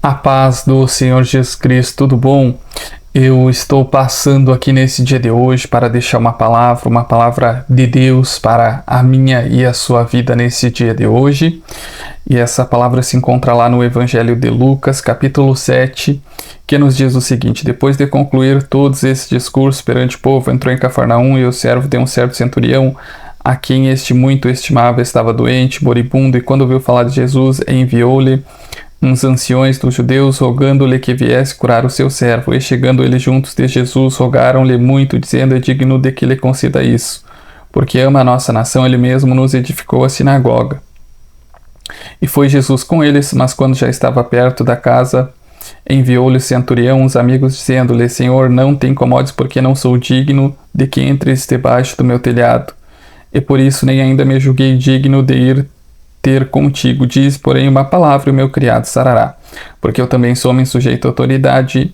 A paz do Senhor Jesus Cristo, tudo bom? Eu estou passando aqui nesse dia de hoje para deixar uma palavra de Deus para a minha e a sua vida nesse dia de hoje. E essa palavra se encontra lá no Evangelho de Lucas, capítulo 7, que nos diz o seguinte: depois de concluir todos esses discursos perante o povo, entrou em Cafarnaum e o servo de um certo centurião, a quem este muito estimava, estava doente, moribundo, e quando ouviu falar de Jesus, enviou-lhe uns anciões dos judeus, rogando-lhe que viesse curar o seu servo. E chegando eles juntos de Jesus, rogaram-lhe muito, dizendo: é digno de que lhe conceda isso, porque ama a nossa nação, ele mesmo nos edificou a sinagoga. E foi Jesus com eles, mas quando já estava perto da casa, enviou-lhe o centurião uns amigos, dizendo-lhe: Senhor, não te incomodes, porque não sou digno de que entres debaixo do meu telhado. E por isso nem ainda me julguei digno de ir ter contigo. Diz, porém, uma palavra e o meu criado sarará. Porque eu também sou homem sujeito à autoridade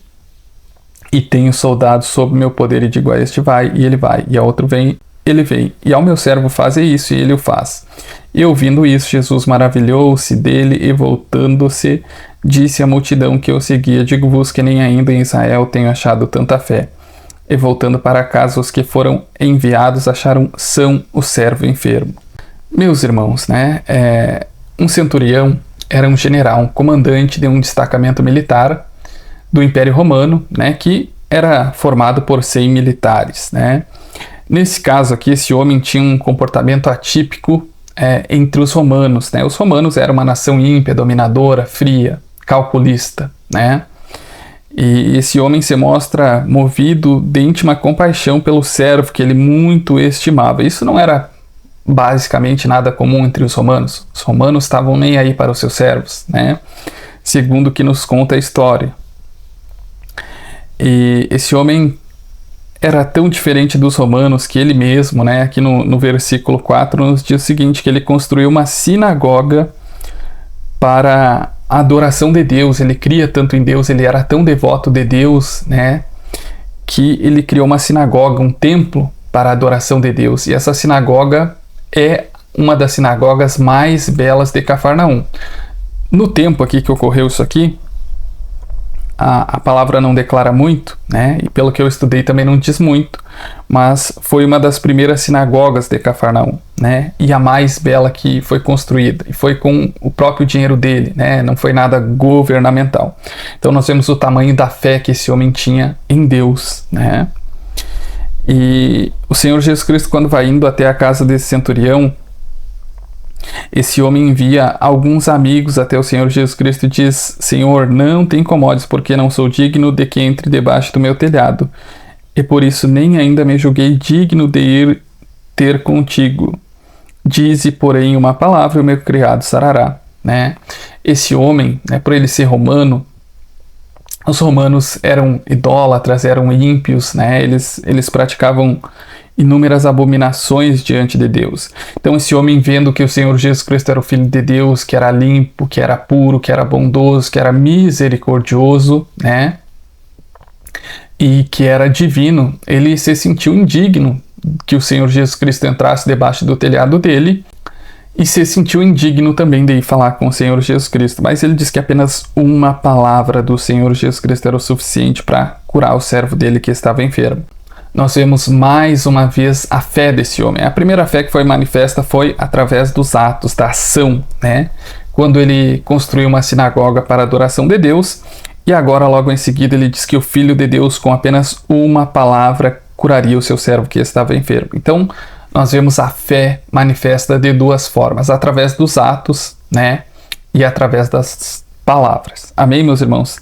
e tenho soldados sob meu poder, e digo a este vai, e ele vai, e a outro vem, ele vem, e ao meu servo faze isso, e ele o faz. E ouvindo isso, Jesus maravilhou-se dele, e voltando-se, disse à multidão que o seguia: digo-vos que nem ainda em Israel tenho achado tanta fé. E voltando para casa, os que foram enviados acharam são o servo enfermo. Meus irmãos, um centurião era um general, um comandante de um destacamento militar do Império Romano, que era formado por 100 militares, Nesse caso aqui, esse homem tinha um comportamento atípico entre os romanos, Os romanos eram uma nação ímpia, dominadora, fria, calculista, E esse homem se mostra movido de íntima compaixão pelo servo que ele muito estimava. Isso não era basicamente nada comum entre os romanos. Os romanos estavam nem aí para os seus servos, Segundo o que nos conta a história. E esse homem era tão diferente dos romanos que ele mesmo, aqui no versículo 4, nos diz o seguinte, que ele construiu uma sinagoga para a adoração de Deus. Ele cria tanto em Deus, ele era tão devoto de Deus, que ele criou uma sinagoga, um templo para a adoração de Deus. E essa sinagoga é uma das sinagogas mais belas de Cafarnaum. No tempo aqui que ocorreu isso aqui, a palavra não declara muito, E pelo que eu estudei também não diz muito, mas foi uma das primeiras sinagogas de Cafarnaum, E a mais bela que foi construída, e foi com o próprio dinheiro dele, Não foi nada governamental. Então nós vemos o tamanho da fé que esse homem tinha em Deus, E o Senhor Jesus Cristo, quando vai indo até a casa desse centurião, esse homem envia alguns amigos até o Senhor Jesus Cristo e diz: Senhor, não te incomodes, porque não sou digno de que entre debaixo do meu telhado, e por isso nem ainda me julguei digno de ir ter contigo. Dize, porém, uma palavra e o meu criado sarará. Esse homem, por ele ser romano, os romanos eram idólatras, eram ímpios, eles praticavam inúmeras abominações diante de Deus. Então esse homem, vendo que o Senhor Jesus Cristo era o Filho de Deus, que era limpo, que era puro, que era bondoso, que era misericordioso, e que era divino, ele se sentiu indigno que o Senhor Jesus Cristo entrasse debaixo do telhado dele, e se sentiu indigno também de ir falar com o Senhor Jesus Cristo. Mas ele diz que apenas uma palavra do Senhor Jesus Cristo era o suficiente para curar o servo dele que estava enfermo. Nós vemos mais uma vez a fé desse homem. A primeira fé que foi manifesta foi através dos atos, da ação, Quando ele construiu uma sinagoga para a adoração de Deus, e agora logo em seguida ele diz que o Filho de Deus, com apenas uma palavra, curaria o seu servo que estava enfermo. Então nós vemos a fé manifesta de duas formas: através dos atos, e através das palavras. Amém, meus irmãos?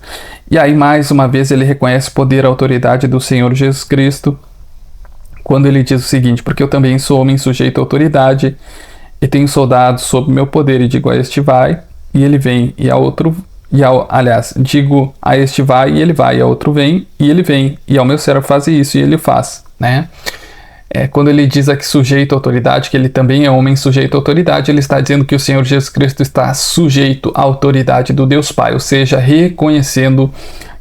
E aí, mais uma vez, ele reconhece o poder e a autoridade do Senhor Jesus Cristo, quando ele diz o seguinte: porque eu também sou homem sujeito à autoridade, e tenho soldados sob meu poder, e digo a este vai, e ele vem, e a outro... digo a este vai, e ele vai, e a outro vem, e ele vem, e ao meu servo faz isso, e ele o faz, Quando ele diz aqui sujeito à autoridade, que ele também é homem sujeito à autoridade, ele está dizendo que o Senhor Jesus Cristo está sujeito à autoridade do Deus Pai, ou seja, reconhecendo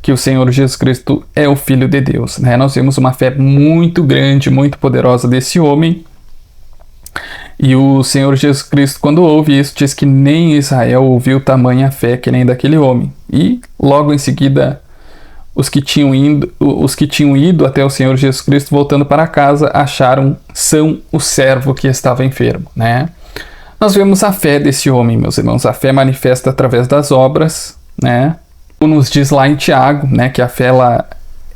que o Senhor Jesus Cristo é o Filho de Deus. Nós vemos uma fé muito grande, muito poderosa desse homem, E o Senhor Jesus Cristo, quando ouve isso, diz que nem Israel ouviu tamanha fé que nem daquele homem. E logo em seguida, os que tinham ido até o Senhor Jesus Cristo, voltando para casa, acharam são o servo que estava enfermo, né? Nós vemos a fé desse homem, meus irmãos. A fé manifesta através das obras, né? Como nos diz lá em Tiago, né, que a fé ela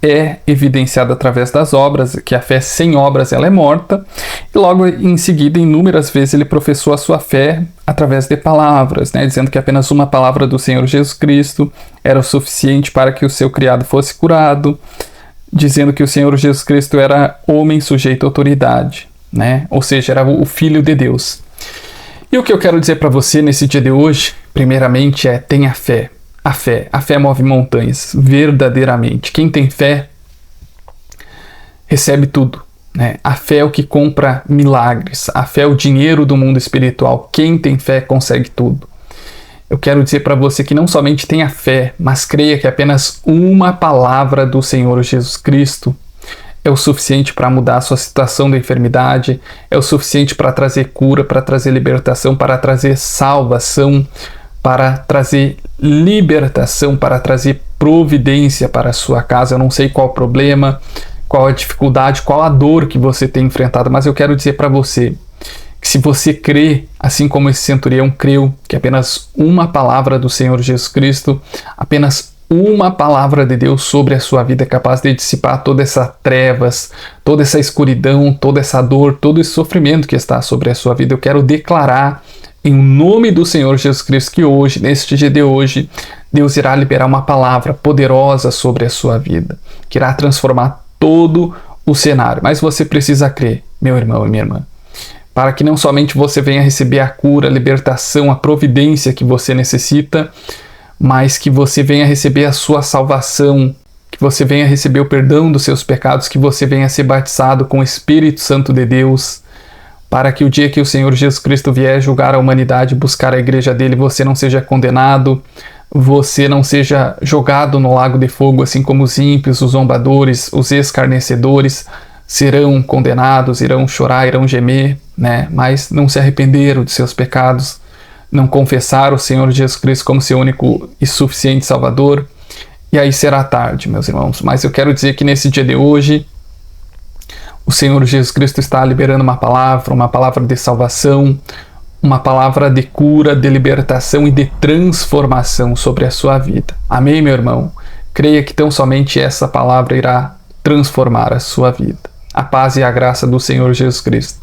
é evidenciada através das obras, que a fé sem obras ela é morta. E logo em seguida, inúmeras vezes, ele professou a sua fé através de palavras, né, dizendo que apenas uma palavra do Senhor Jesus Cristo era o suficiente para que o seu criado fosse curado, dizendo que o Senhor Jesus Cristo era homem sujeito à autoridade, né, ou seja, era o Filho de Deus. E o que eu quero dizer para você nesse dia de hoje, primeiramente, é tenha fé. A fé move montanhas, verdadeiramente. Quem tem fé, recebe tudo, né? A fé é o que compra milagres, a fé é o dinheiro do mundo espiritual. Quem tem fé, consegue tudo. Eu quero dizer para você que não somente tenha fé, mas creia que apenas uma palavra do Senhor Jesus Cristo é o suficiente para mudar a sua situação da enfermidade, é o suficiente para trazer cura, para trazer libertação, para trazer salvação, para trazer libertação, para trazer providência para a sua casa. Eu não sei qual o problema, qual a dificuldade, qual a dor que você tem enfrentado, mas eu quero dizer para você que se você crê, assim como esse centurião creu, que apenas uma palavra do Senhor Jesus Cristo, apenas uma palavra de Deus sobre a sua vida é capaz de dissipar toda essa trevas, toda essa escuridão, toda essa dor, todo esse sofrimento que está sobre a sua vida. Eu quero declarar em nome do Senhor Jesus Cristo que hoje, neste dia de hoje, Deus irá liberar uma palavra poderosa sobre a sua vida, que irá transformar todo o cenário. Mas você precisa crer, meu irmão e minha irmã, para que não somente você venha receber a cura, a libertação, a providência que você necessita, mas que você venha receber a sua salvação, que você venha receber o perdão dos seus pecados, que você venha ser batizado com o Espírito Santo de Deus, para que o dia que o Senhor Jesus Cristo vier julgar a humanidade, buscar a igreja dele, você não seja condenado, você não seja jogado no lago de fogo, assim como os ímpios, os zombadores, os escarnecedores serão condenados, irão chorar, irão gemer, né? Mas não se arrependeram de seus pecados, não confessaram o Senhor Jesus Cristo como seu único e suficiente Salvador, e aí será tarde, meus irmãos. Mas eu quero dizer que nesse dia de hoje, o Senhor Jesus Cristo está liberando uma palavra de salvação, uma palavra de cura, de libertação e de transformação sobre a sua vida. Amém, meu irmão? Creia que tão somente essa palavra irá transformar a sua vida. A paz e a graça do Senhor Jesus Cristo.